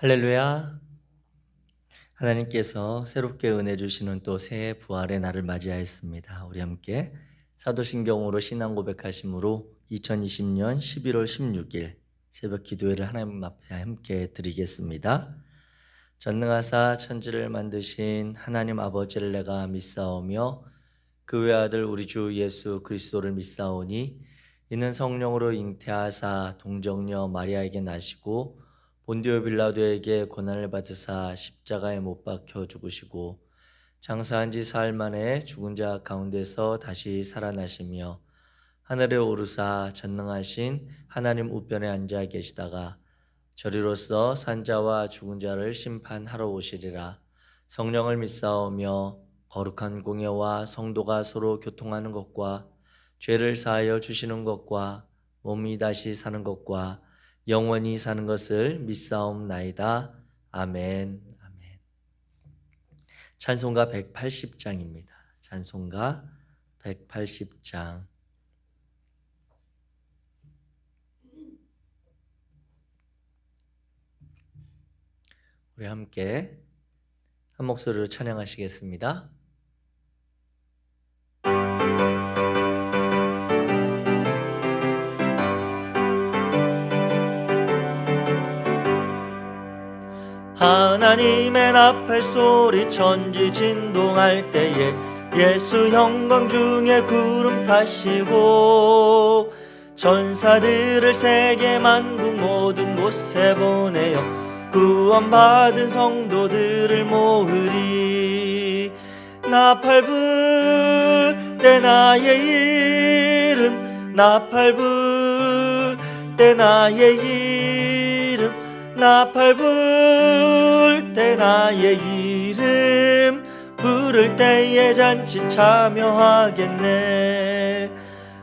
할렐루야. 하나님께서 새롭게 은혜 주시는 또 새해 부활의 날을 맞이하였습니다. 우리 함께 사도신경으로 신앙 고백하심으로 2020년 11월 16일 새벽 기도회를 하나님 앞에 함께 드리겠습니다. 전능하사 천지를 만드신 하나님 아버지를 내가 믿사오며 그 외아들 우리 주 예수 그리스도를 믿사오니 이는 성령으로 잉태하사 동정녀 마리아에게 나시고 본디오 빌라도에게 고난을 받으사 십자가에 못 박혀 죽으시고 장사한 지 사흘 만에 죽은 자 가운데서 다시 살아나시며 하늘에 오르사 전능하신 하나님 우편에 앉아 계시다가 저리로서 산자와 죽은 자를 심판하러 오시리라. 성령을 믿사오며 거룩한 공예와 성도가 서로 교통하는 것과 죄를 사하여 주시는 것과 몸이 다시 사는 것과 영원히 사는 것을 믿사옵나이다. 아멘. 아멘. 찬송가 180장입니다. 찬송가 180장. 우리 함께 한 목소리로 찬양하시겠습니다. 하나님의 나팔 소리 천지 진동할 때에 예수 영광 중에 구름 타시고 전사들을 세계 만국 모든 곳에 보내어 구원받은 성도들을 모으리. 나팔 불 때 나의 이름 나팔 불 때 나의 이름 나팔 불 때 나의 이름 부를 때에 잔치 참여하겠네.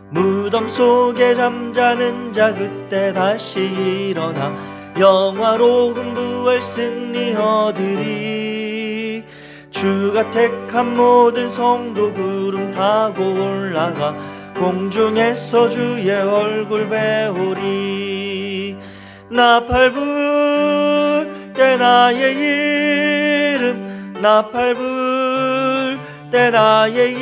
무덤 속에 잠자는 자 그때 다시 일어나 영화로운 부활 승리 얻으리. 주가 택한 모든 성도 구름 타고 올라가 공중에서 주의 얼굴 배우리. 나팔 불 때 나의 이름 나팔 불 때 나의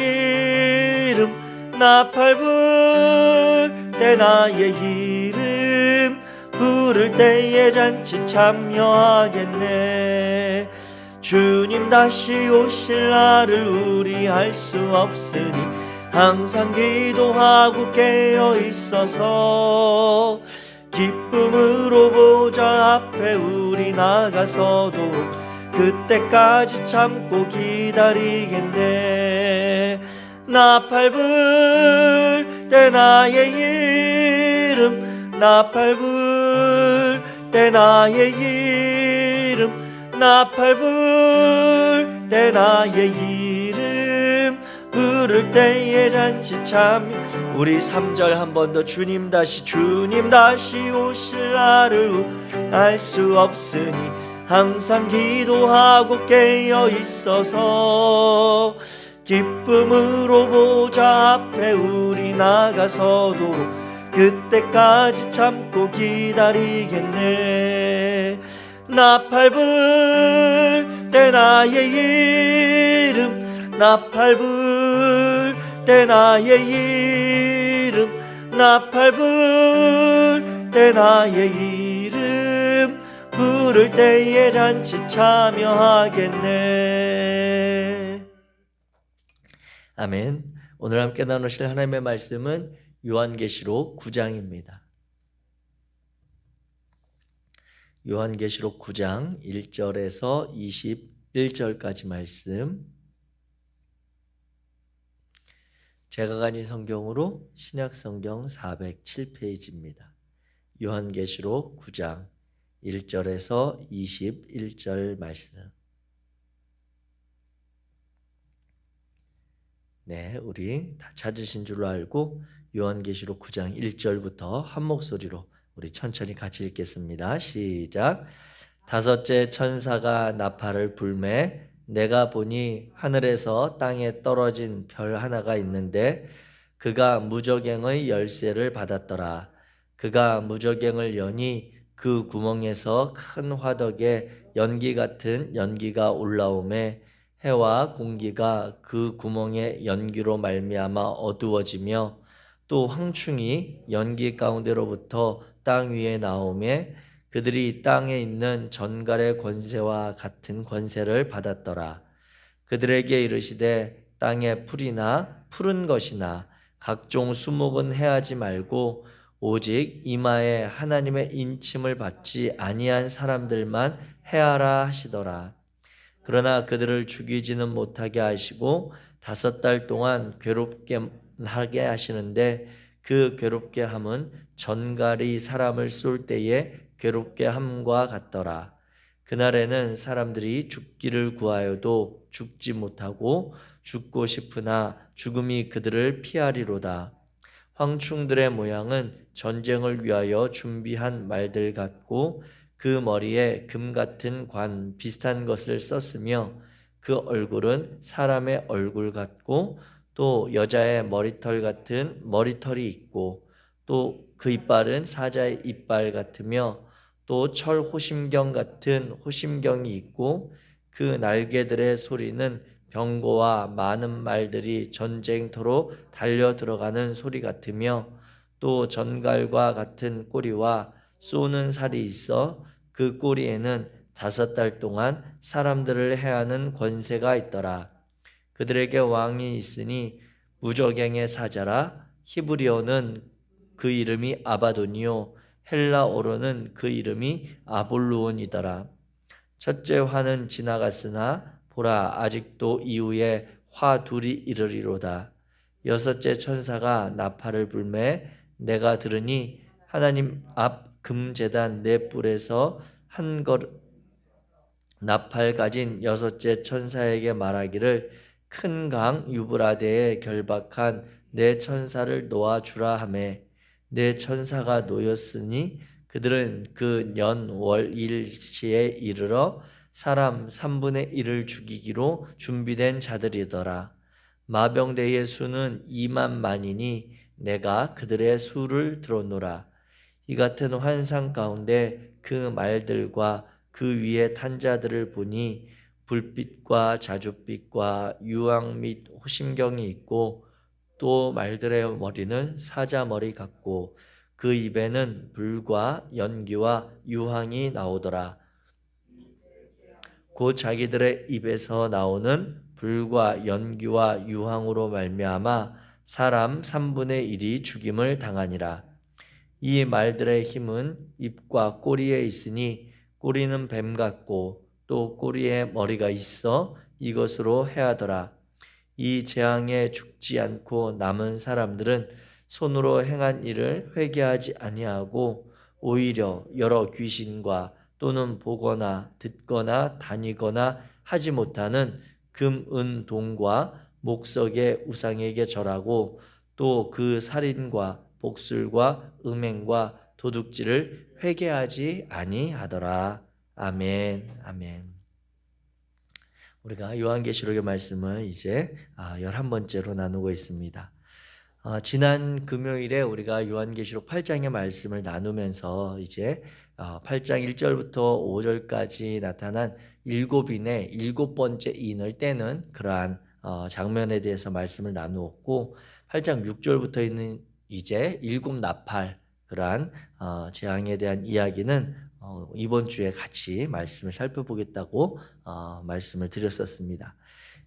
이름 나팔 불 때 나의 이름 부를 때에 잔치 참여하겠네. 주님 다시 오실 날을 우리 알 수 없으니 항상 기도하고 깨어 있어서 기쁨으로 보좌 앞에 우리 나가서도록 그때까지 참고 기다리겠네. 나팔 불 때 나의 이름 나팔 불 때 나의 이름 나팔 불 때 나의 이름 부를 때에 잔치 참여. 우리 3절 한 번 더. 주님 다시 오실 날을 알 수 없으니 항상 기도하고 깨어 있어서 기쁨으로 보좌 앞에 우리 나가서도록 그때까지 참고 기다리겠네. 나팔 불 때 나의 이름 나팔 불 때 나의 이름 나팔 불 때 나의 이름 부를 때에 잔치 참여하겠네. 아멘. 오늘 함께 나누실 하나님의 말씀은 요한계시록 9장입니다. 요한계시록 9장 1절에서 21절까지 말씀. 제가 가진 성경으로 신약성경 407페이지입니다. 요한계시록 9장 1절에서 21절 말씀. 네, 우리 다 찾으신 줄로 알고 요한계시록 9장 1절부터 한 목소리로 우리 천천히 같이 읽겠습니다. 시작. 다섯째 천사가 나팔을 불매 내가 보니 하늘에서 땅에 떨어진 별 하나가 있는데 그가 무저갱의 열쇠를 받았더라. 그가 무저갱을 여니 그 구멍에서 큰 화덕에 연기 같은 연기가 올라오매 해와 공기가 그 구멍의 연기로 말미암아 어두워지며 또 황충이 연기 가운데로부터 땅 위에 나오매 그들이 땅에 있는 전갈의 권세와 같은 권세를 받았더라. 그들에게 이르시되 땅의 풀이나 푸른 것이나 각종 수목은 해하지 말고 오직 이마에 하나님의 인침을 받지 아니한 사람들만 해하라 하시더라. 그러나 그들을 죽이지는 못하게 하시고 5달 동안 괴롭게 하게 하시는데 그 괴롭게 함은 전갈이 사람을 쏠 때에 괴롭게 함과 같더라. 그날에는 사람들이 죽기를 구하여도 죽지 못하고 죽고 싶으나 죽음이 그들을 피하리로다. 황충들의 모양은 전쟁을 위하여 준비한 말들 같고 그 머리에 금 같은 관 비슷한 것을 썼으며 그 얼굴은 사람의 얼굴 같고 또 여자의 머리털 같은 머리털이 있고 또 그 이빨은 사자의 이빨 같으며 또 철 호심경 같은 호심경이 있고 그 날개들의 소리는 병거와 많은 말들이 전쟁터로 달려 들어가는 소리 같으며 또 전갈과 같은 꼬리와 쏘는 살이 있어 그 꼬리에는 5달 동안 사람들을 해하는 권세가 있더라. 그들에게 왕이 있으니 무저갱의 사자라. 히브리어는 그 이름이 아바돈이요 헬라어로는 그 이름이 아볼루온이더라. 첫째 화는 지나갔으나 보라 아직도 이후에 화 둘이 이르리로다. 6째 천사가 나팔을 불매 내가 들으니 하나님 앞 금제단 네 뿔에서 한 나팔 가진 6째 천사에게 말하기를 큰 강 유브라데에 결박한 네 천사를 놓아주라 하매 네 천사가 놓였으니 그들은 그 년 월 일시에 이르러 사람 3분의 1을 죽이기로 준비된 자들이더라. 마병대의 수는 2만만이니 내가 그들의 수를 들었노라. 이 같은 환상 가운데 그 말들과 그 위에 탄 자들을 보니 불빛과 자줏빛과 유황 및 호심경이 있고 또 말들의 머리는 사자 머리 같고 그 입에는 불과 연기와 유황이 나오더라. 곧 자기들의 입에서 나오는 불과 연기와 유황으로 말미암아 사람 3분의 1이 죽임을 당하니라. 이 말들의 힘은 입과 꼬리에 있으니 꼬리는 뱀 같고 또 꼬리에 머리가 있어 이것으로 해하더라. 이 재앙에 죽지 않고 남은 사람들은 손으로 행한 일을 회개하지 아니하고 오히려 여러 귀신과 또는 보거나 듣거나 다니거나 하지 못하는 금, 은, 동과 목석의 우상에게 절하고 또 그 살인과 복술과 음행과 도둑질을 회개하지 아니하더라. 아멘. 아멘. 우리가 요한계시록의 말씀을 이제 11번째로 나누고 있습니다. 지난 금요일에 우리가 요한계시록 8장의 말씀을 나누면서 이제 8장 1절부터 5절까지 나타난 7인의 7번째 인을 떼는 그러한 장면에 대해서 말씀을 나누었고 8장 6절부터 있는 이제 7나팔 그러한 재앙에 대한 이야기는 이번 주에 같이 말씀을 살펴보겠다고 말씀을 드렸었습니다.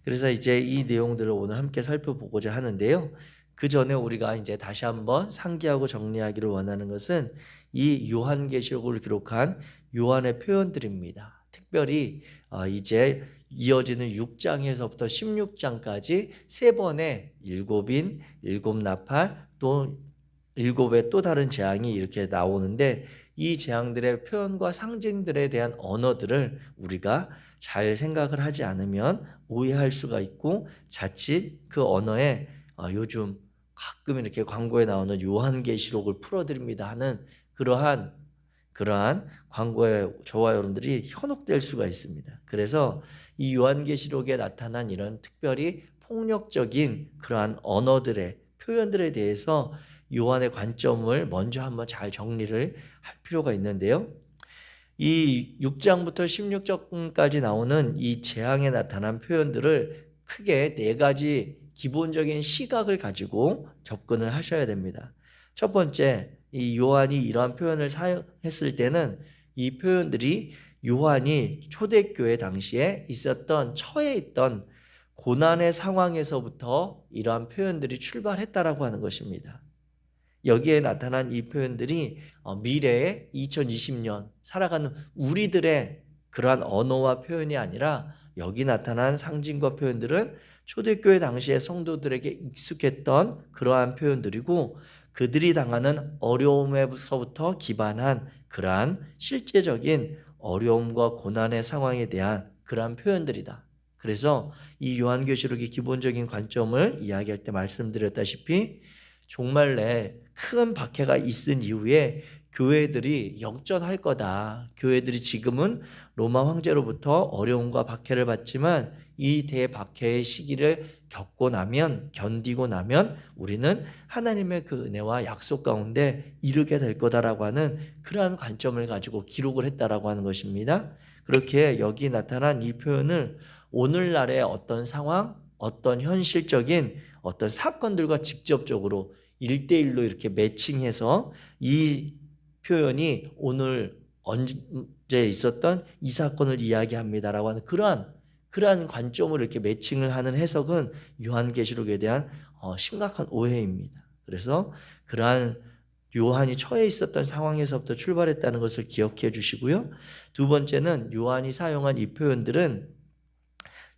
그래서 이제 이 내용들을 오늘 함께 살펴보고자 하는데요. 그 전에 우리가 이제 다시 한번 상기하고 정리하기를 원하는 것은 이 요한계시록을 기록한 요한의 표현들입니다. 특별히 이제 이어지는 6장에서부터 16장까지 3번의 7인, 7나팔, 또 7의 또 다른 재앙이 이렇게 나오는데 이 재앙들의 표현과 상징들에 대한 언어들을 우리가 잘 생각을 하지 않으면 오해할 수가 있고 자칫 그 언어에 요즘 가끔 이렇게 광고에 나오는 요한계시록을 풀어드립니다 하는 그러한 광고에 저와 여러분들이 현혹될 수가 있습니다. 그래서 이 요한계시록에 나타난 이런 특별히 폭력적인 그러한 언어들의 표현들에 대해서 요한의 관점을 먼저 한번 잘 정리를 할 필요가 있는데요. 이 6장부터 16장까지 나오는 이 재앙에 나타난 표현들을 크게 네 가지 기본적인 시각을 가지고 접근을 하셔야 됩니다. 첫 번째, 이 요한이 이러한 표현을 사용했을 때는 이 표현들이 요한이 초대교회 당시에 있었던 처해 있던 고난의 상황에서부터 이러한 표현들이 출발했다라고 하는 것입니다. 여기에 나타난 이 표현들이 미래의 2020년 살아가는 우리들의 그러한 언어와 표현이 아니라 여기 나타난 상징과 표현들은 초대교회 당시의 성도들에게 익숙했던 그러한 표현들이고 그들이 당하는 어려움에서부터 기반한 그러한 실제적인 어려움과 고난의 상황에 대한 그러한 표현들이다. 그래서 이 요한계시록의 기본적인 관점을 이야기할 때 말씀드렸다시피 종말에 큰 박해가 있은 이후에 교회들이 역전할 거다. 교회들이 지금은 로마 황제로부터 어려움과 박해를 받지만 이 대박해의 시기를 겪고 나면, 견디고 나면 우리는 하나님의 그 은혜와 약속 가운데 이르게 될 거다라고 하는 그러한 관점을 가지고 기록을 했다라고 하는 것입니다. 그렇게 여기 나타난 이 표현을 오늘날의 어떤 상황, 어떤 현실적인 어떤 사건들과 직접적으로 1대1로 이렇게 매칭해서 이 표현이 오늘 언제 있었던 이 사건을 이야기합니다라고 하는 그러한 관점으로 이렇게 매칭을 하는 해석은 요한계시록에 대한 심각한 오해입니다. 그래서 그러한 요한이 처해 있었던 상황에서부터 출발했다는 것을 기억해 주시고요. 두 번째는 요한이 사용한 이 표현들은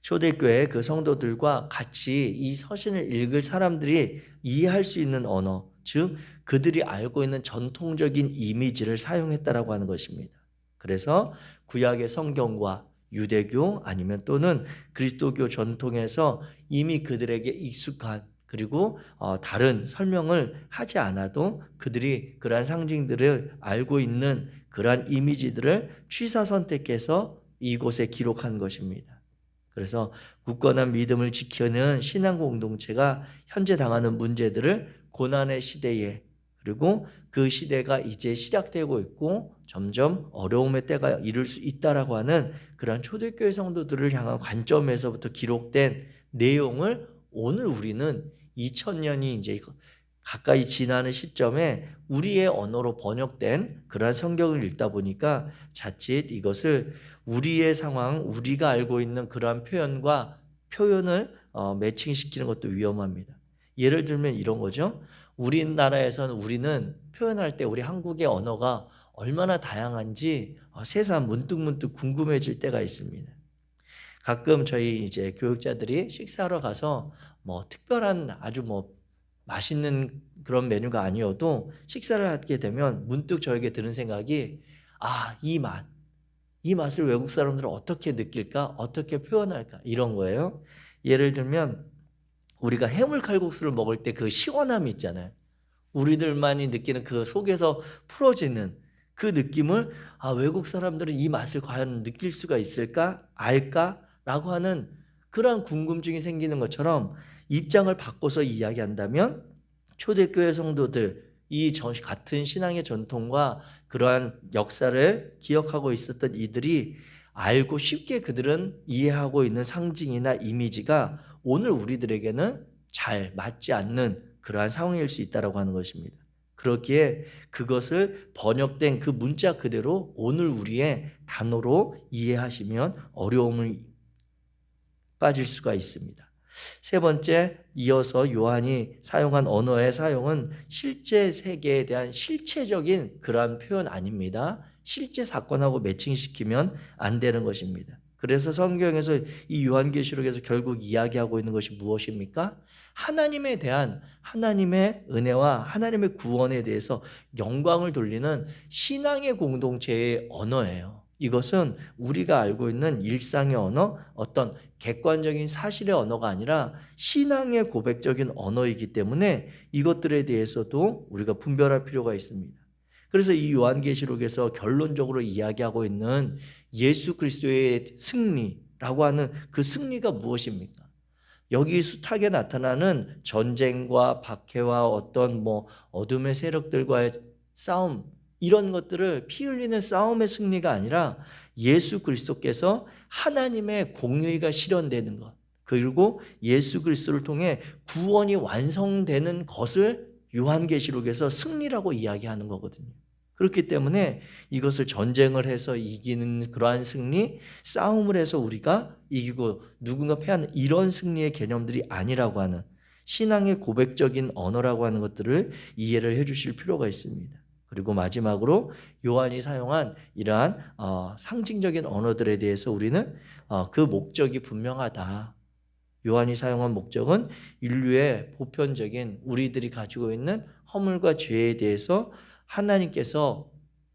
초대교회 그 성도들과 같이 이 서신을 읽을 사람들이 이해할 수 있는 언어, 즉 그들이 알고 있는 전통적인 이미지를 사용했다라고 하는 것입니다. 그래서 구약의 성경과 유대교 아니면 또는 그리스도교 전통에서 이미 그들에게 익숙한 그리고 다른 설명을 하지 않아도 그들이 그러한 상징들을 알고 있는 그러한 이미지들을 취사 선택해서 이곳에 기록한 것입니다. 그래서 굳건한 믿음을 지키는 신앙 공동체가 현재 당하는 문제들을 고난의 시대에 그리고 그 시대가 이제 시작되고 있고 점점 어려움의 때가 이를 수 있다라고 하는 그런 초대교회 성도들을 향한 관점에서부터 기록된 내용을 오늘 우리는 2000년이 이제 가까이 지나는 시점에 우리의 언어로 번역된 그러한 성경을 읽다 보니까 자칫 이것을 우리의 상황, 우리가 알고 있는 그러한 표현과 표현을 매칭시키는 것도 위험합니다. 예를 들면 이런 거죠. 우리나라에서는 우리는 표현할 때 우리 한국의 언어가 얼마나 다양한지 새삼 문득문득 궁금해질 때가 있습니다. 가끔 저희 이제 교육자들이 식사하러 가서 특별한 아주 맛있는 그런 메뉴가 아니어도 식사를 하게 되면 문득 저에게 드는 생각이 이 맛을 외국 사람들은 어떻게 느낄까? 어떻게 표현할까? 이런 거예요. 예를 들면 우리가 해물 칼국수를 먹을 때 그 시원함이 있잖아요. 우리들만이 느끼는 그 속에서 풀어지는 그 느낌을 외국 사람들은 이 맛을 과연 느낄 수가 있을까? 알까? 라고 하는 그러한 궁금증이 생기는 것처럼 입장을 바꿔서 이야기한다면 초대교회 성도들 이 같은 신앙의 전통과 그러한 역사를 기억하고 있었던 이들이 알고 쉽게 그들은 이해하고 있는 상징이나 이미지가 오늘 우리들에게는 잘 맞지 않는 그러한 상황일 수 있다고 하는 것입니다. 그렇기에 그것을 번역된 그 문자 그대로 오늘 우리의 단어로 이해하시면 어려움을 빠질 수가 있습니다. 세 번째, 이어서 요한이 사용한 언어의 사용은 실제 세계에 대한 실체적인 그러한 표현 아닙니다. 실제 사건하고 매칭시키면 안 되는 것입니다. 그래서 성경에서 이 요한계시록에서 결국 이야기하고 있는 것이 무엇입니까? 하나님에 대한 하나님의 은혜와 하나님의 구원에 대해서 영광을 돌리는 신앙의 공동체의 언어예요. 이것은 우리가 알고 있는 일상의 언어, 어떤 객관적인 사실의 언어가 아니라 신앙의 고백적인 언어이기 때문에 이것들에 대해서도 우리가 분별할 필요가 있습니다. 그래서 이 요한계시록에서 결론적으로 이야기하고 있는 예수 그리스도의 승리라고 하는 그 승리가 무엇입니까? 여기 숱하게 나타나는 전쟁과 박해와 어떤 어둠의 세력들과의 싸움, 이런 것들을 피 흘리는 싸움의 승리가 아니라 예수 그리스도께서 하나님의 공의가 실현되는 것, 그리고 예수 그리스도를 통해 구원이 완성되는 것을 요한계시록에서 승리라고 이야기하는 거거든요. 그렇기 때문에 이것을 전쟁을 해서 이기는 그러한 승리, 싸움을 해서 우리가 이기고 누군가 패하는 이런 승리의 개념들이 아니라고 하는 신앙의 고백적인 언어라고 하는 것들을 이해를 해 주실 필요가 있습니다. 그리고 마지막으로 요한이 사용한 이러한 상징적인 언어들에 대해서 우리는 그 목적이 분명하다. 요한이 사용한 목적은 인류의 보편적인 우리들이 가지고 있는 허물과 죄에 대해서 하나님께서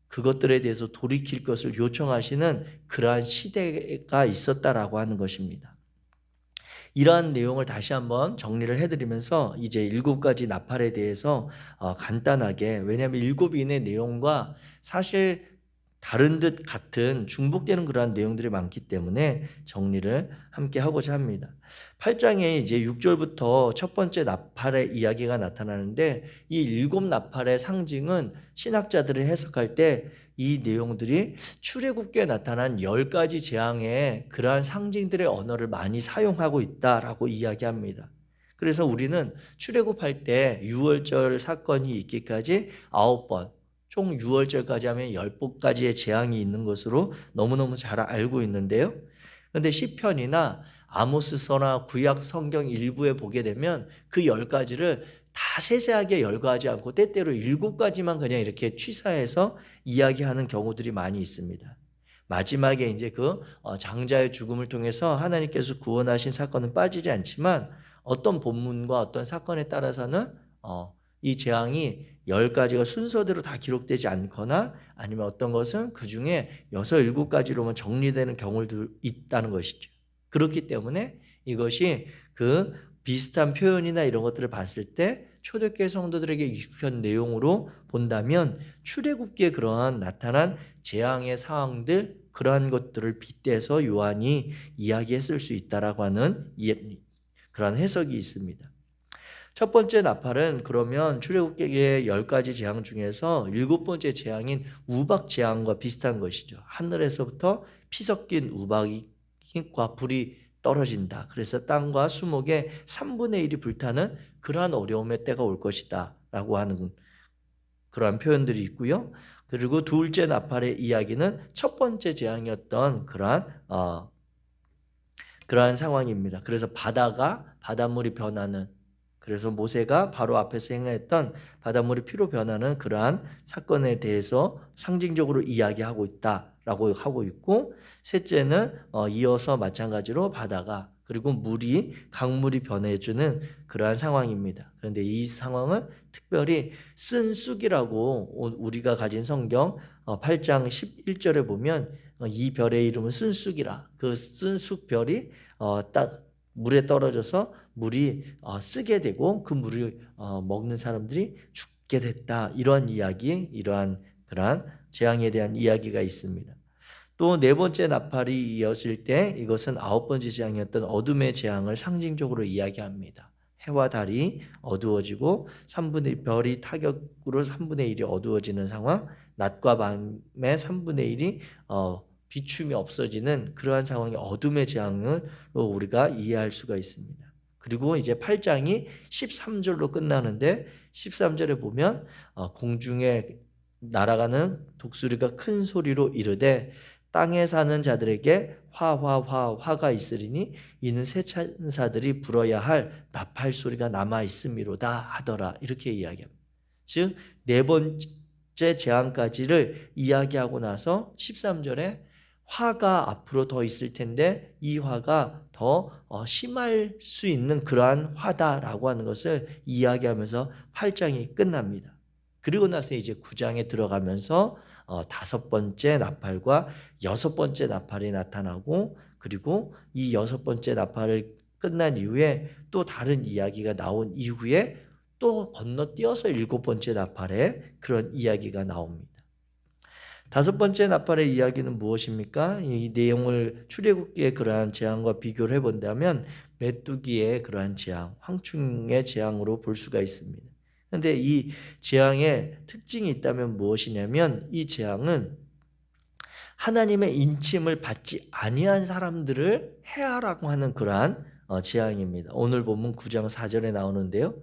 그것들에 대해서 돌이킬 것을 요청하시는 그러한 시대가 있었다라고 하는 것입니다. 이러한 내용을 다시 한번 정리를 해드리면서 이제 7가지 나팔에 대해서 간단하게, 왜냐하면 7인의 내용과 사실 다른 듯 같은 중복되는 그러한 내용들이 많기 때문에 정리를 함께 하고자 합니다. 8장에 이제 6절부터 첫 번째 나팔의 이야기가 나타나는데 이 7나팔의 상징은 신학자들이 해석할 때 이 내용들이 출애굽기에 나타난 10가지 재앙의 그러한 상징들의 언어를 많이 사용하고 있다라고 이야기합니다. 그래서 우리는 출애굽할 때 유월절 사건이 있기까지 9번, 총 6월절까지 하면 10번까지의 재앙이 있는 것으로 너무너무 잘 알고 있는데요. 그런데 시편이나 아모스서나 구약 성경 일부에 보게 되면 그 10가지를 다 세세하게 열거하지 않고 때때로 7가지만 그냥 이렇게 취사해서 이야기하는 경우들이 많이 있습니다. 마지막에 이제 그 장자의 죽음을 통해서 하나님께서 구원하신 사건은 빠지지 않지만 어떤 본문과 어떤 사건에 따라서는 이 재앙이 10가지가 순서대로 다 기록되지 않거나 아니면 어떤 것은 그 중에 6, 7가지로만 정리되는 경우도 있다는 것이죠. 그렇기 때문에 이것이 그 비슷한 표현이나 이런 것들을 봤을 때 초대교회 성도들에게 익숙한 내용으로 본다면 출애굽기에 그러한 나타난 재앙의 상황들, 그러한 것들을 빗대서 요한이 이야기했을 수 있다라고 하는 그러한 해석이 있습니다. 첫 번째 나팔은 그러면 출애굽기의 10가지 재앙 중에서 7번째 재앙인 우박 재앙과 비슷한 것이죠. 하늘에서부터 피 섞인 우박과 불이 떨어진다. 그래서 땅과 수목의 3분의 1이 불타는 그러한 어려움의 때가 올 것이다 라고 하는 그러한 표현들이 있고요. 그리고 둘째 나팔의 이야기는 첫 번째 재앙이었던 그러한 상황입니다. 그래서 바닷물이 변하는, 그래서 모세가 바로 앞에서 행했던 바닷물이 피로 변하는 그러한 사건에 대해서 상징적으로 이야기하고 있다라고 하고 있고, 셋째는 이어서 마찬가지로 바다가 그리고 강물이 변해주는 그러한 상황입니다. 그런데 이 상황은 특별히 쓴 쑥이라고 우리가 가진 성경 8장 11절에 보면 이 별의 이름은 쓴쑥이라, 그 쓴쑥 별이 딱 물에 떨어져서 물이 쓰게 되고 그 물을 먹는 사람들이 죽게 됐다, 이러한 그러한 재앙에 대한 이야기가 있습니다. 또 네 번째 나팔이 이어질 때 이것은 9번째 재앙이었던 어둠의 재앙을 상징적으로 이야기합니다. 해와 달이 어두워지고 별이 타격으로 3분의 1이 어두워지는 상황, 낮과 밤의 3분의 1이 비춤이 없어지는 그러한 상황이 어둠의 재앙으로 우리가 이해할 수가 있습니다. 그리고 이제 8장이 13절로 끝나는데 13절에 보면 공중에 날아가는 독수리가 큰 소리로 이르되 땅에 사는 자들에게 화가 있으리니 이는 새 천사들이 불어야 할 나팔 소리가 남아 있음이로다 하더라, 이렇게 이야기합니다. 즉 네 번째 재앙까지를 이야기하고 나서 13절에 화가 앞으로 더 있을 텐데 이 화가 더 심할 수 있는 그러한 화다라고 하는 것을 이야기하면서 8장이 끝납니다. 그리고 나서 이제 9장에 들어가면서 5번째 나팔과 6번째 나팔이 나타나고, 그리고 이 6번째 나팔을 끝난 이후에 또 다른 이야기가 나온 이후에 또 건너뛰어서 7번째 나팔에 그런 이야기가 나옵니다. 5번째 나팔의 이야기는 무엇입니까? 이 내용을 출애굽기의 그러한 재앙과 비교를 해본다면 메뚜기의 그러한 재앙, 황충의 재앙으로 볼 수가 있습니다. 그런데 이 재앙의 특징이 있다면 무엇이냐면 이 재앙은 하나님의 인침을 받지 아니한 사람들을 해하라고 하는 그러한 재앙입니다. 오늘 본문 9장 4절에 나오는데요.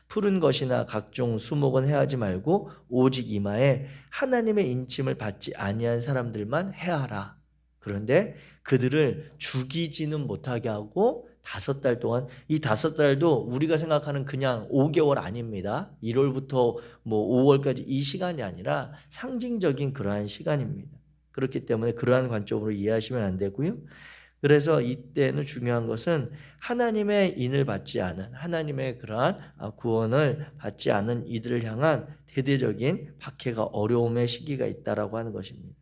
푸른 것이나 각종 수목은 해하지 말고 오직 이마에 하나님의 인침을 받지 아니한 사람들만 해하라. 그런데 그들을 죽이지는 못하게 하고 5달 동안, 이 5달도 우리가 생각하는 그냥 5개월 아닙니다. 1월부터 뭐 5월까지 이 시간이 아니라 상징적인 그러한 시간입니다. 그렇기 때문에 그러한 관점으로 이해하시면 안 되고요. 그래서 이때는 중요한 것은 하나님의 인을 받지 않은, 하나님의 그러한 구원을 받지 않은 이들을 향한 대대적인 박해가, 어려움의 시기가 있다라고 하는 것입니다.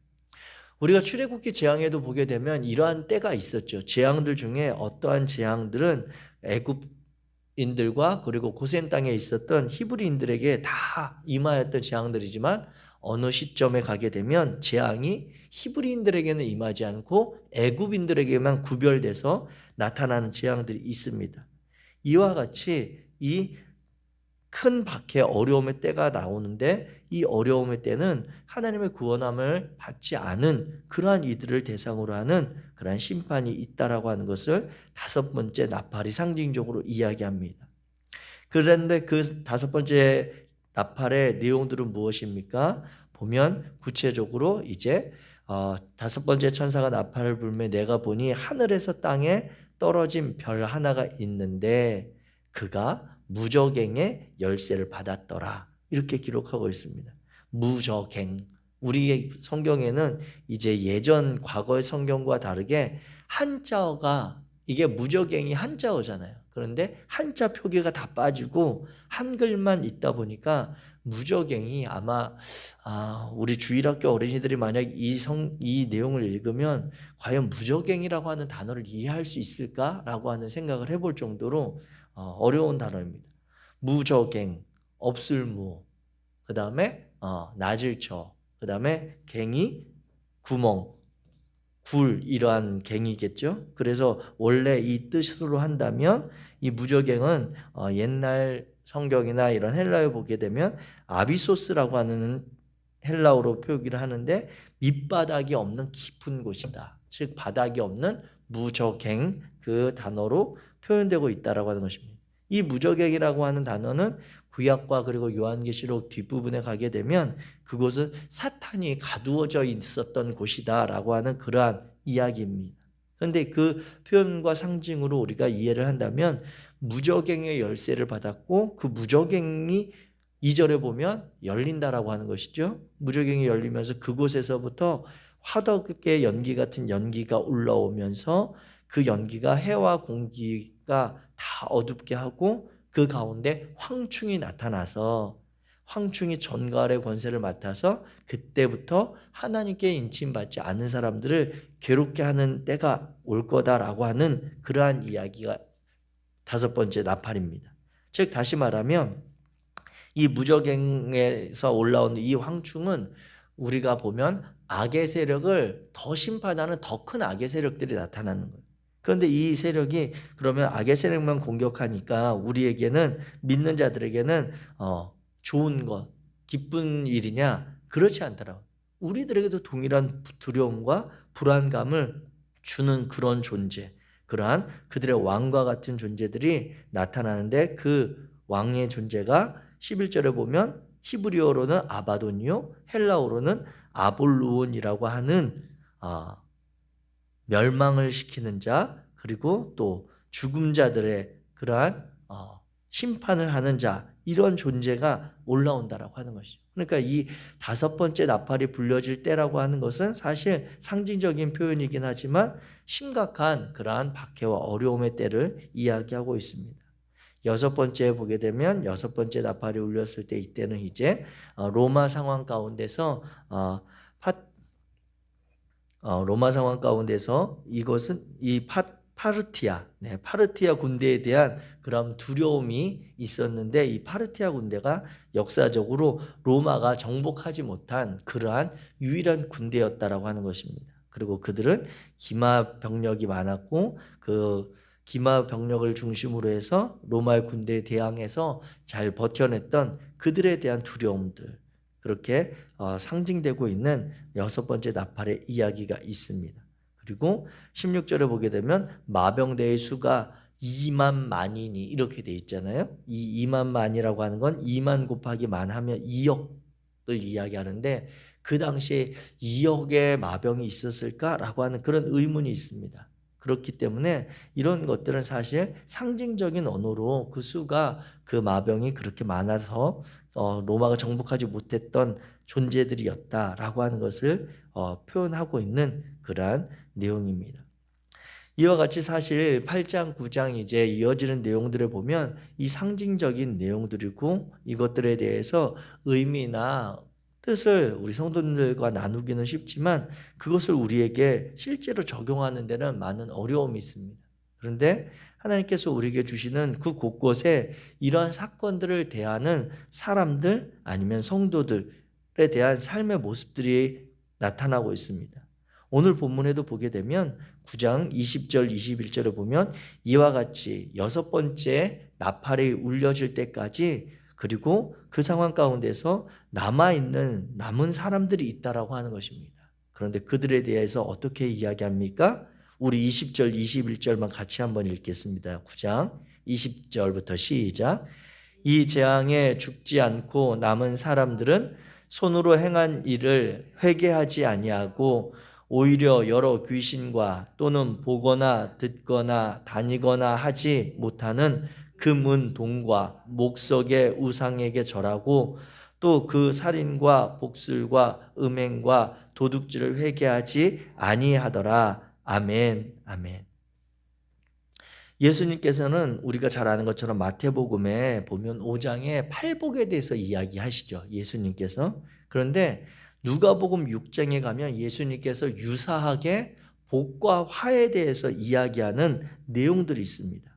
우리가 출애굽기 재앙에도 보게 되면 이러한 때가 있었죠. 재앙들 중에 어떠한 재앙들은 애굽인들과 그리고 고센 땅에 있었던 히브리인들에게 다 임하였던 재앙들이지만 어느 시점에 가게 되면 재앙이 히브리인들에게는 임하지 않고 애굽인들에게만 구별돼서 나타나는 재앙들이 있습니다. 이와 같이 이 큰 박해, 어려움의 때가 나오는데 이 어려움의 때는 하나님의 구원함을 받지 않은 그러한 이들을 대상으로 하는 그러한 심판이 있다라고 하는 것을 5번째 나팔이 상징적으로 이야기합니다. 그런데 그 5번째 나팔의 내용들은 무엇입니까? 보면 구체적으로 이제 5번째 천사가 나팔을 불며 내가 보니 하늘에서 땅에 떨어진 별 하나가 있는데 그가 무저갱의 열쇠를 받았더라. 이렇게 기록하고 있습니다. 무저갱. 우리의 성경에는 이제 예전 과거의 성경과 다르게 한자어가, 이게 무저갱이 한자어잖아요. 그런데 한자 표기가 다 빠지고 한글만 있다 보니까 무저갱이 아마 우리 주일학교 어린이들이 만약 이 내용을 읽으면 과연 무저갱이라고 하는 단어를 이해할 수 있을까라고 하는 생각을 해볼 정도로 어려운 단어입니다. 무저갱, 없을무, 그 다음에 낮을처, 그 다음에 갱이, 구멍, 굴, 이러한 갱이겠죠. 그래서 원래 이 뜻으로 한다면 이 무저갱은 옛날 성경이나 이런 헬라어에 보게 되면 아비소스라고 하는 헬라어로 표기를 하는데 밑바닥이 없는 깊은 곳이다. 즉 바닥이 없는 무저갱, 그 단어로 표현되고 있다라고 하는 것입니다. 이 무저갱이라고 하는 단어는 구약과 그리고 요한계시록 뒷부분에 가게 되면 그곳은 사탄이 가두어져 있었던 곳이다라고 하는 그러한 이야기입니다. 그런데 그 표현과 상징으로 우리가 이해를 한다면 무저갱의 열쇠를 받았고 그 무저갱이 2절에 보면 열린다라고 하는 것이죠. 무저갱이 열리면서 그곳에서부터 화덕의 연기 같은 연기가 올라오면서 그 연기가 해와 공기가 다 어둡게 하고 그 가운데 황충이 나타나서 황충이 전갈의 권세를 맡아서 그때부터 하나님께 인침받지 않은 사람들을 괴롭게 하는 때가 올 거다라고 하는 그러한 이야기가 5번째 나팔입니다. 즉 다시 말하면 이 무저갱에서 올라온 이 황충은 우리가 보면 악의 세력을 더 심판하는 더 큰 악의 세력들이 나타나는 거예요. 그런데 이 세력이 그러면 악의 세력만 공격하니까 우리에게는, 믿는 자들에게는 좋은 것, 기쁜 일이냐? 그렇지 않더라고요. 우리들에게도 동일한 두려움과 불안감을 주는 그런 존재, 그러한 그들의 왕과 같은 존재들이 나타나는데 그 왕의 존재가 11절에 보면 히브리어로는 아바돈이요, 헬라어로는 아볼루온이라고 하는 멸망을 시키는 자, 그리고 또 죽은 자들의 그러한 심판을 하는 자, 이런 존재가 올라온다라고 하는 것이죠. 그러니까 이 5번째 나팔이 불려질 때라고 하는 것은 사실 상징적인 표현이긴 하지만 심각한 그러한 박해와 어려움의 때를 이야기하고 있습니다. 6번째 보게 되면 6번째 나팔이 울렸을 때 이때는 이제 로마 상황 가운데서 이것은 이 파르티아, 파르티아 군대에 대한 그런 두려움이 있었는데 이 파르티아 군대가 역사적으로 로마가 정복하지 못한 그러한 유일한 군대였다라고 하는 것입니다. 그리고 그들은 기마 병력이 많았고 그 기마 병력을 중심으로 해서 로마의 군대에 대항해서 잘 버텨냈던 그들에 대한 두려움들, 그렇게 상징되고 있는 여섯 번째 나팔의 이야기가 있습니다. 그리고 16절에 보게 되면 마병대의 수가 2만 만이니 이렇게 돼 있잖아요. 이 2만 만이라고 하는 건 2만 곱하기 만 하면 2억을 이야기하는데, 그 당시에 2억의 마병이 있었을까라고 하는 그런 의문이 있습니다. 그렇기 때문에 이런 것들은 사실 상징적인 언어로 그 수가, 그 마병이 그렇게 많아서 로마가 정복하지 못했던 존재들이었다라고 하는 것을 표현하고 있는 그러한 내용입니다. 이와 같이 사실 8장, 9장 이제 이어지는 내용들을 보면 이 상징적인 내용들이고 이것들에 대해서 의미나 뜻을 우리 성도님들과 나누기는 쉽지만 그것을 우리에게 실제로 적용하는 데는 많은 어려움이 있습니다. 그런데 하나님께서 우리에게 주시는 그 곳곳에 이러한 사건들을 대하는 사람들 아니면 성도들에 대한 삶의 모습들이 나타나고 있습니다. 오늘 본문에도 보게 되면 9장 20절 21절을 보면 이와 같이 여섯 번째 나팔이 울려질 때까지, 그리고 그 상황 가운데서 남은 사람들이 있다라고 하는 것입니다. 그런데 그들에 대해서 어떻게 이야기합니까? 우리 20절 21절만 같이 한번 읽겠습니다. 9장 20절부터 시작. 이 재앙에 죽지 않고 남은 사람들은 손으로 행한 일을 회개하지 아니하고 오히려 여러 귀신과 또는 보거나 듣거나 다니거나 하지 못하는 금은 동과 목석의 우상에게 절하고 또 그 살인과 복술과 음행과 도둑질을 회개하지 아니하더라. 아멘. 아멘. 예수님께서는 우리가 잘 아는 것처럼 마태복음에 보면 5장에 팔복에 대해서 이야기하시죠. 예수님께서. 그런데 누가복음 6장에 가면 예수님께서 유사하게 복과 화에 대해서 이야기하는 내용들이 있습니다.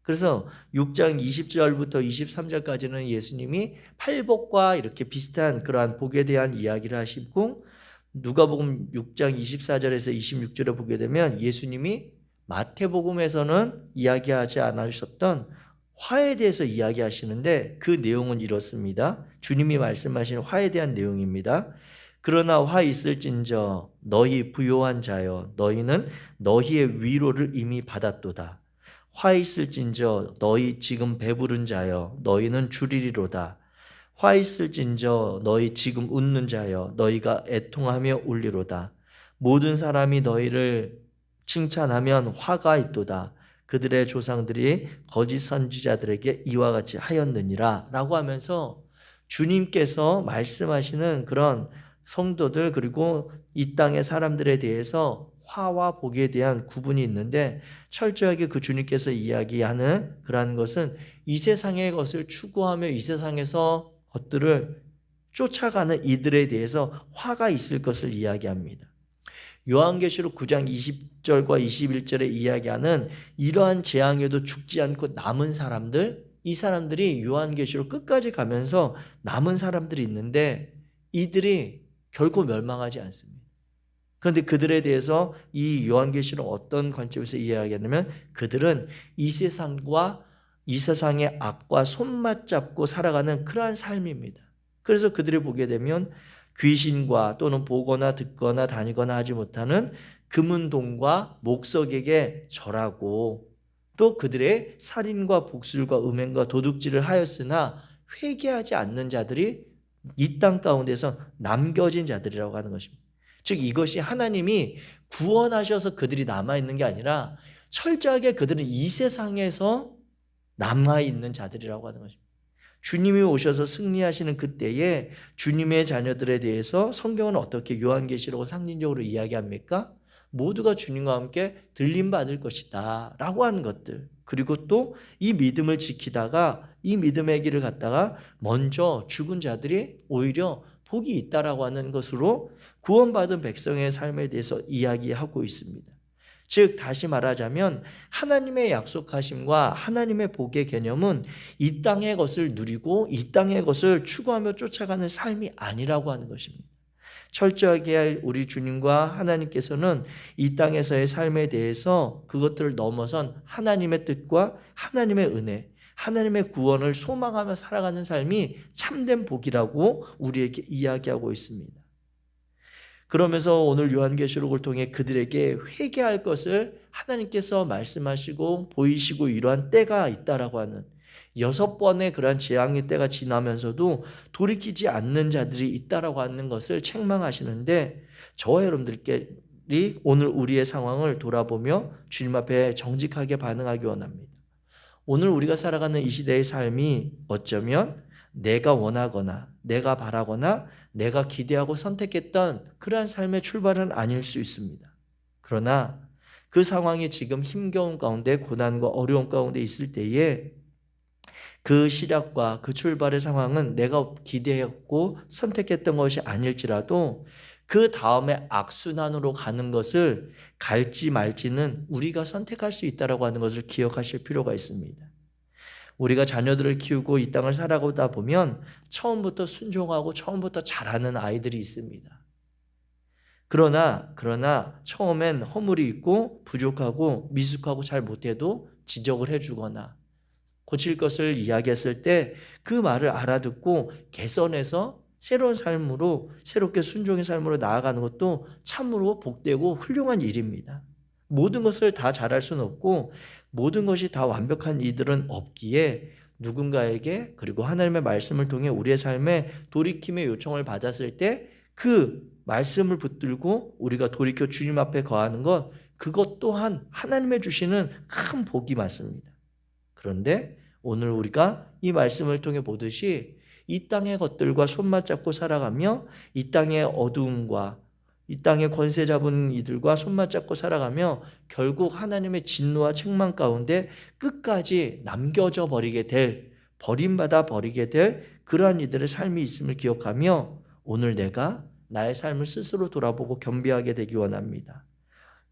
그래서 6장 20절부터 23절까지는 예수님이 팔복과 이렇게 비슷한 그러한 복에 대한 이야기를 하시고, 누가복음 6장 24절에서 26절에 보게 되면 예수님이 마태복음에서는 이야기하지 않으셨던 화에 대해서 이야기하시는데 그 내용은 이렇습니다. 주님이 말씀하신 화에 대한 내용입니다. 그러나 화 있을진저 너희 부요한 자여 너희는 너희의 위로를 이미 받았도다. 화 있을진저 너희 지금 배부른 자여 너희는 주리리로다. 화 있을진저 너희 지금 웃는 자여 너희가 애통하며 울리로다. 모든 사람이 너희를 칭찬하면 화가 있도다. 그들의 조상들이 거짓 선지자들에게 이와 같이 하였느니라 라고 하면서 주님께서 말씀하시는 그런 성도들, 그리고 이 땅의 사람들에 대해서 화와 복에 대한 구분이 있는데, 철저하게 그 주님께서 이야기하는 그러한 것은 이 세상의 것을 추구하며 이 세상에서 것들을 쫓아가는 이들에 대해서 화가 있을 것을 이야기합니다. 요한계시록 9장 20절과 21절에 이야기하는 이러한 재앙에도 죽지 않고 남은 사람들, 이 사람들이 요한계시록 끝까지 가면서 남은 사람들이 있는데 이들이 결코 멸망하지 않습니다. 그런데 그들에 대해서 이 요한계시록 어떤 관점에서 이야기하냐면 그들은 이 세상과 이 세상의 악과 손맞잡고 살아가는 그러한 삶입니다. 그래서 그들을 보게 되면 귀신과 또는 보거나 듣거나 다니거나 하지 못하는 금은동과 목석에게 절하고, 또 그들의 살인과 복술과 음행과 도둑질을 하였으나 회개하지 않는 자들이 이 땅 가운데서 남겨진 자들이라고 하는 것입니다. 즉 이것이 하나님이 구원하셔서 그들이 남아있는 게 아니라 철저하게 그들은 이 세상에서 남아있는 자들이라고 하는 것입니다. 주님이 오셔서 승리하시는 그때에 주님의 자녀들에 대해서 성경은 어떻게 요한계시록은 상징적으로 이야기합니까? 모두가 주님과 함께 들림받을 것이다 라고 하는 것들, 그리고 또 이 믿음을 지키다가 이 믿음의 길을 갔다가 먼저 죽은 자들이 오히려 복이 있다라고 하는 것으로 구원받은 백성의 삶에 대해서 이야기하고 있습니다. 즉 다시 말하자면 하나님의 약속하심과 하나님의 복의 개념은 이 땅의 것을 누리고 이 땅의 것을 추구하며 쫓아가는 삶이 아니라고 하는 것입니다. 철저하게 우리 주님과 하나님께서는 이 땅에서의 삶에 대해서 그것들을 넘어선 하나님의 뜻과 하나님의 은혜, 하나님의 구원을 소망하며 살아가는 삶이 참된 복이라고 우리에게 이야기하고 있습니다. 그러면서 오늘 요한계시록을 통해 그들에게 회개할 것을 하나님께서 말씀하시고 보이시고 이러한 때가 있다라고 하는 6번의 그러한 재앙의 때가 지나면서도 돌이키지 않는 자들이 있다라고 하는 것을 책망하시는데, 저와 여러분들끼리 오늘 우리의 상황을 돌아보며 주님 앞에 정직하게 반응하기 원합니다. 오늘 우리가 살아가는 이 시대의 삶이 어쩌면 내가 원하거나 내가 바라거나 내가 기대하고 선택했던 그러한 삶의 출발은 아닐 수 있습니다. 그러나 그 상황이 지금 힘겨운 가운데 고난과 어려움 가운데 있을 때에 그 시작과 그 출발의 상황은 내가 기대했고 선택했던 것이 아닐지라도 그 다음에 악순환으로 가는 것을 갈지 말지는 우리가 선택할 수 있다고 하는 것을 기억하실 필요가 있습니다. 우리가 자녀들을 키우고 이 땅을 살아가다 보면 처음부터 순종하고 처음부터 잘하는 아이들이 있습니다. 그러나 처음엔 허물이 있고 부족하고 미숙하고 잘 못해도 지적을 해주거나 고칠 것을 이야기했을 때 그 말을 알아듣고 개선해서 새로운 삶으로, 새롭게 순종의 삶으로 나아가는 것도 참으로 복되고 훌륭한 일입니다. 모든 것을 다 잘할 수는 없고 모든 것이 다 완벽한 이들은 없기에 누군가에게, 그리고 하나님의 말씀을 통해 우리의 삶에 돌이킴의 요청을 받았을 때 그 말씀을 붙들고 우리가 돌이켜 주님 앞에 거하는 것, 그것 또한 하나님의 주시는 큰 복이 맞습니다. 그런데 오늘 우리가 이 말씀을 통해 보듯이 이 땅의 것들과 손맞잡고 살아가며 이 땅의 어두움과 이 땅의 권세 잡은 이들과 손맞잡고 살아가며 결국 하나님의 진노와 책망 가운데 끝까지 남겨져 버리게 될, 버림받아 버리게 될 그러한 이들의 삶이 있음을 기억하며 오늘 내가 나의 삶을 스스로 돌아보고 겸비하게 되기 원합니다.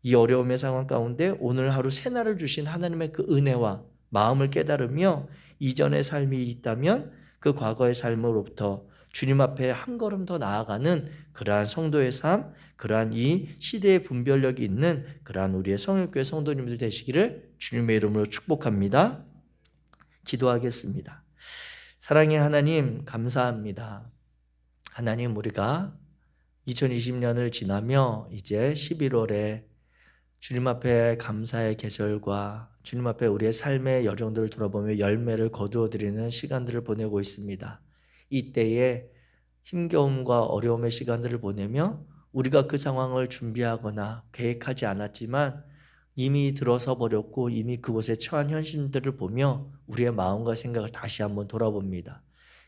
이 어려움의 상황 가운데 오늘 하루 새날을 주신 하나님의 그 은혜와 마음을 깨달으며 이전의 삶이 있다면 그 과거의 삶으로부터 주님 앞에 한 걸음 더 나아가는 그러한 성도의 삶, 그러한 이 시대의 분별력이 있는 그러한 우리의 성일교회 성도님들 되시기를 주님의 이름으로 축복합니다. 기도하겠습니다. 사랑의 하나님, 감사합니다. 하나님, 우리가 2020년을 지나며 이제 11월에 주님 앞에 감사의 계절과 주님 앞에 우리의 삶의 여정들을 돌아보며 열매를 거두어드리는 시간들을 보내고 있습니다. 이때에 힘겨움과 어려움의 시간들을 보내며 우리가 그 상황을 준비하거나 계획하지 않았지만 이미 들어서 버렸고 이미 그곳에 처한 현실들을 보며 우리의 마음과 생각을 다시 한번 돌아봅니다.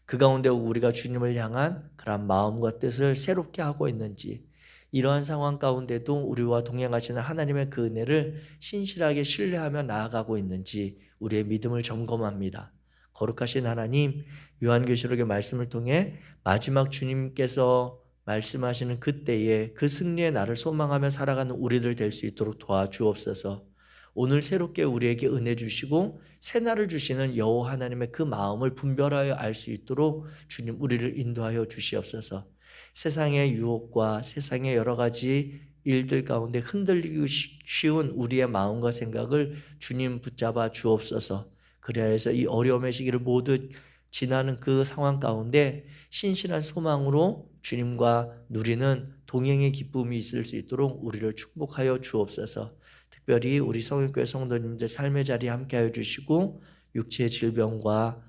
그 가운데 우리가 주님을 향한 그런 마음과 뜻을 새롭게 하고 있는지, 이러한 상황 가운데도 우리와 동행하시는 하나님의 그 은혜를 신실하게 신뢰하며 나아가고 있는지 우리의 믿음을 점검합니다. 거룩하신 하나님, 요한계시록의 말씀을 통해 마지막 주님께서 말씀하시는 그때에 그 승리의 날을 소망하며 살아가는 우리들 될 수 있도록 도와주옵소서. 오늘 새롭게 우리에게 은혜 주시고 새날을 주시는 여호와 하나님의 그 마음을 분별하여 알 수 있도록 주님 우리를 인도하여 주시옵소서. 세상의 유혹과 세상의 여러 가지 일들 가운데 흔들리기 쉬운 우리의 마음과 생각을 주님 붙잡아 주옵소서. 그래야 해서 이 어려움의 시기를 모두 지나는 그 상황 가운데 신실한 소망으로 주님과 누리는 동행의 기쁨이 있을 수 있도록 우리를 축복하여 주옵소서. 특별히 우리 성일교회 성도님들 삶의 자리에 함께하여 주시고 육체의 질병과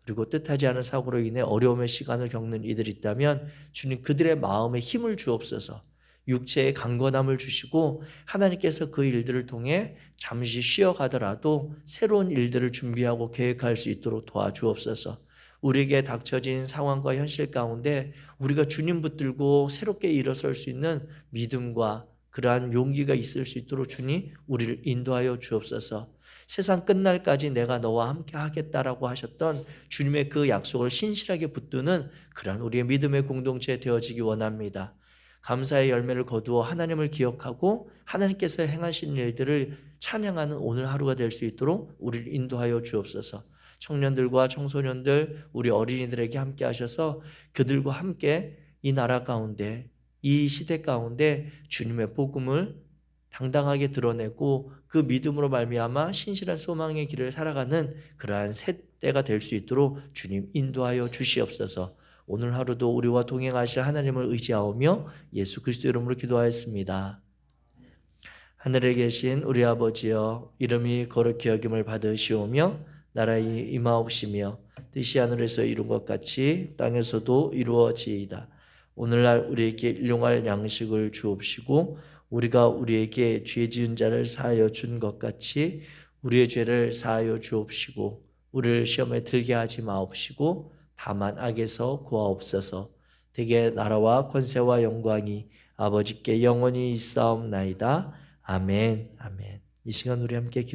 그리고 뜻하지 않은 사고로 인해 어려움의 시간을 겪는 이들이 있다면 주님 그들의 마음에 힘을 주옵소서. 육체의 강건함을 주시고 하나님께서 그 일들을 통해 잠시 쉬어가더라도 새로운 일들을 준비하고 계획할 수 있도록 도와주옵소서. 우리에게 닥쳐진 상황과 현실 가운데 우리가 주님 붙들고 새롭게 일어설 수 있는 믿음과 그러한 용기가 있을 수 있도록 주님 우리를 인도하여 주옵소서. 세상 끝날까지 내가 너와 함께 하겠다라고 하셨던 주님의 그 약속을 신실하게 붙드는 그러한 우리의 믿음의 공동체 되어지기 원합니다. 감사의 열매를 거두어 하나님을 기억하고 하나님께서 행하신 일들을 찬양하는 오늘 하루가 될 수 있도록 우리를 인도하여 주옵소서. 청년들과 청소년들, 우리 어린이들에게 함께 하셔서 그들과 함께 이 나라 가운데 이 시대 가운데 주님의 복음을 당당하게 드러내고 그 믿음으로 말미암아 신실한 소망의 길을 살아가는 그러한 세대가 될 수 있도록 주님 인도하여 주시옵소서. 오늘 하루도 우리와 동행하실 하나님을 의지하오며 예수 그리스도 이름으로 기도하였습니다. 하늘에 계신 우리 아버지여, 이름이 거룩히 여김을 받으시오며 나라의 임하옵시며 뜻이 하늘에서 이룬 것 같이 땅에서도 이루어지이다. 오늘날 우리에게 일용할 양식을 주옵시고 우리가 우리에게 죄 지은 자를 사하여 준 것 같이 우리의 죄를 사하여 주옵시고 우리를 시험에 들게 하지 마옵시고 다만 악에서 구하옵소서. 대개 나라와 권세와 영광이 아버지께 영원히 있사옵나이다. 아멘. 아멘. 이 시간 우리 함께